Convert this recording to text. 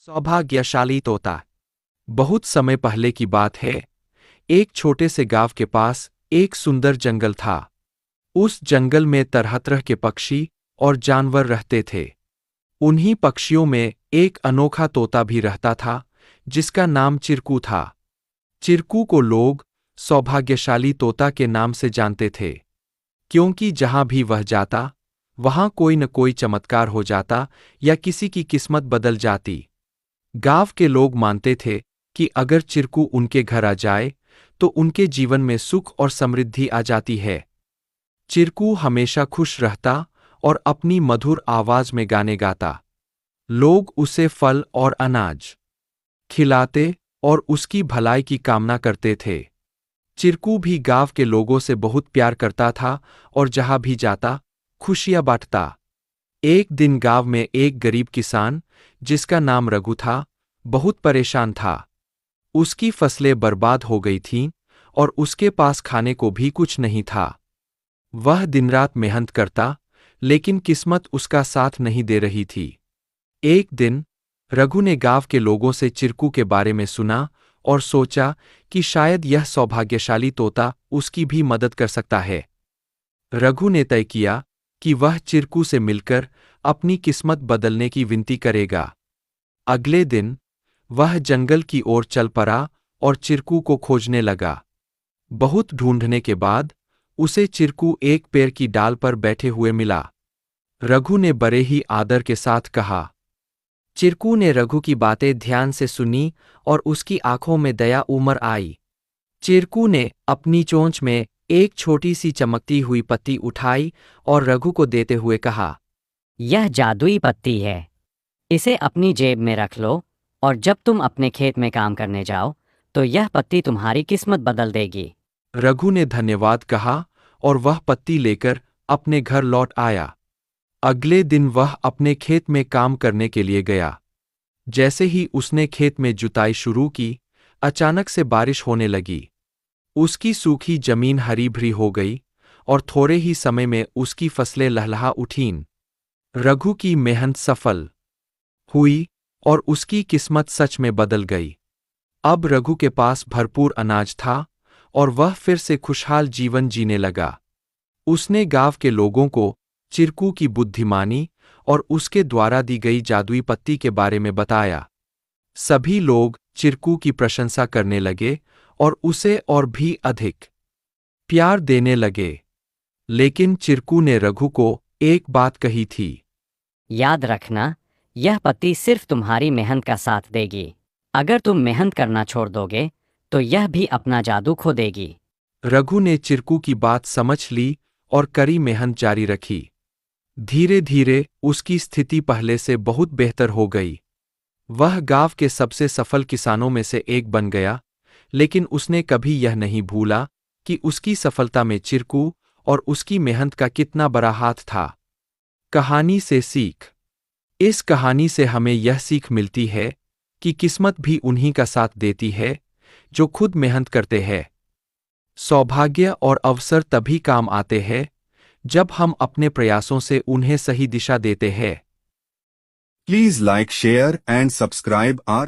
सौभाग्यशाली तोता। बहुत समय पहले की बात है। एक छोटे से गांव के पास एक सुंदर जंगल था। उस जंगल में तरह तरह के पक्षी और जानवर रहते थे। उन्हीं पक्षियों में एक अनोखा तोता भी रहता था, जिसका नाम चिरकू था। चिरकू को लोग सौभाग्यशाली तोता के नाम से जानते थे, क्योंकि जहां भी वह जाता, वहां कोई न कोई चमत्कार हो जाता या किसी की किस्मत बदल जाती। गांव के लोग मानते थे कि अगर चिरकू उनके घर आ जाए तो उनके जीवन में सुख और समृद्धि आ जाती है। चिरकू हमेशा खुश रहता और अपनी मधुर आवाज में गाने गाता। लोग उसे फल और अनाज खिलाते और उसकी भलाई की कामना करते थे। चिरकू भी गांव के लोगों से बहुत प्यार करता था और जहां भी जाता, खुशियां बांटता। एक दिन गांव में एक गरीब किसान, जिसका नाम रघु था, बहुत परेशान था। उसकी फसलें बर्बाद हो गई थीं और उसके पास खाने को भी कुछ नहीं था। वह दिन रात मेहनत करता, लेकिन किस्मत उसका साथ नहीं दे रही थी। एक दिन रघु ने गांव के लोगों से चिरकू के बारे में सुना और सोचा कि शायद यह सौभाग्यशाली तोता उसकी भी मदद कर सकता है। रघु ने तय किया कि वह चिरकू से मिलकर अपनी किस्मत बदलने की विनती करेगा। अगले दिन वह जंगल की ओर चल पड़ा और चिरकू को खोजने लगा। बहुत ढूंढने के बाद उसे चिरकू एक पेड़ की डाल पर बैठे हुए मिला। रघु ने बड़े ही आदर के साथ कहा। चिरकू ने रघु की बातें ध्यान से सुनी और उसकी आंखों में दया उमड़ आई। चिरकू ने अपनी चोंच में एक छोटी सी चमकती हुई पत्ती उठाई और रघु को देते हुए कहा, यह जादुई पत्ती है। इसे अपनी जेब में रख लो और जब तुम अपने खेत में काम करने जाओ तो यह पत्ती तुम्हारी किस्मत बदल देगी। रघु ने धन्यवाद कहा और वह पत्ती लेकर अपने घर लौट आया। अगले दिन वह अपने खेत में काम करने के लिए गया। जैसे ही उसने खेत में जुताई शुरू की, अचानक से बारिश होने लगी। उसकी सूखी जमीन हरी भरी हो गई और थोड़े ही समय में उसकी फसलें लहलहा उठीं। रघु की मेहनत सफल हुई और उसकी किस्मत सच में बदल गई। अब रघु के पास भरपूर अनाज था और वह फिर से खुशहाल जीवन जीने लगा। उसने गांव के लोगों को चिरकू की बुद्धिमानी और उसके द्वारा दी गई जादुई पत्ती के बारे में बताया। सभी लोग चिरकू की प्रशंसा करने लगे और उसे और भी अधिक प्यार देने लगे। लेकिन चिरकू ने रघु को एक बात कही थी। याद रखना, यह पत्ती सिर्फ तुम्हारी मेहनत का साथ देगी। अगर तुम मेहनत करना छोड़ दोगे तो यह भी अपना जादू खो देगी। रघु ने चिरकू की बात समझ ली और कड़ी मेहनत जारी रखी। धीरे धीरे उसकी स्थिति पहले से बहुत बेहतर हो गई। वह गांव के सबसे सफल किसानों में से एक बन गया, लेकिन उसने कभी यह नहीं भूला कि उसकी सफलता में चिरकू और उसकी मेहनत का कितना बड़ा हाथ था। कहानी से सीख। इस कहानी से हमें यह सीख मिलती है कि किस्मत भी उन्हीं का साथ देती है जो खुद मेहनत करते हैं। सौभाग्य और अवसर तभी काम आते हैं जब हम अपने प्रयासों से उन्हें सही दिशा देते हैं। Please like, share and subscribe our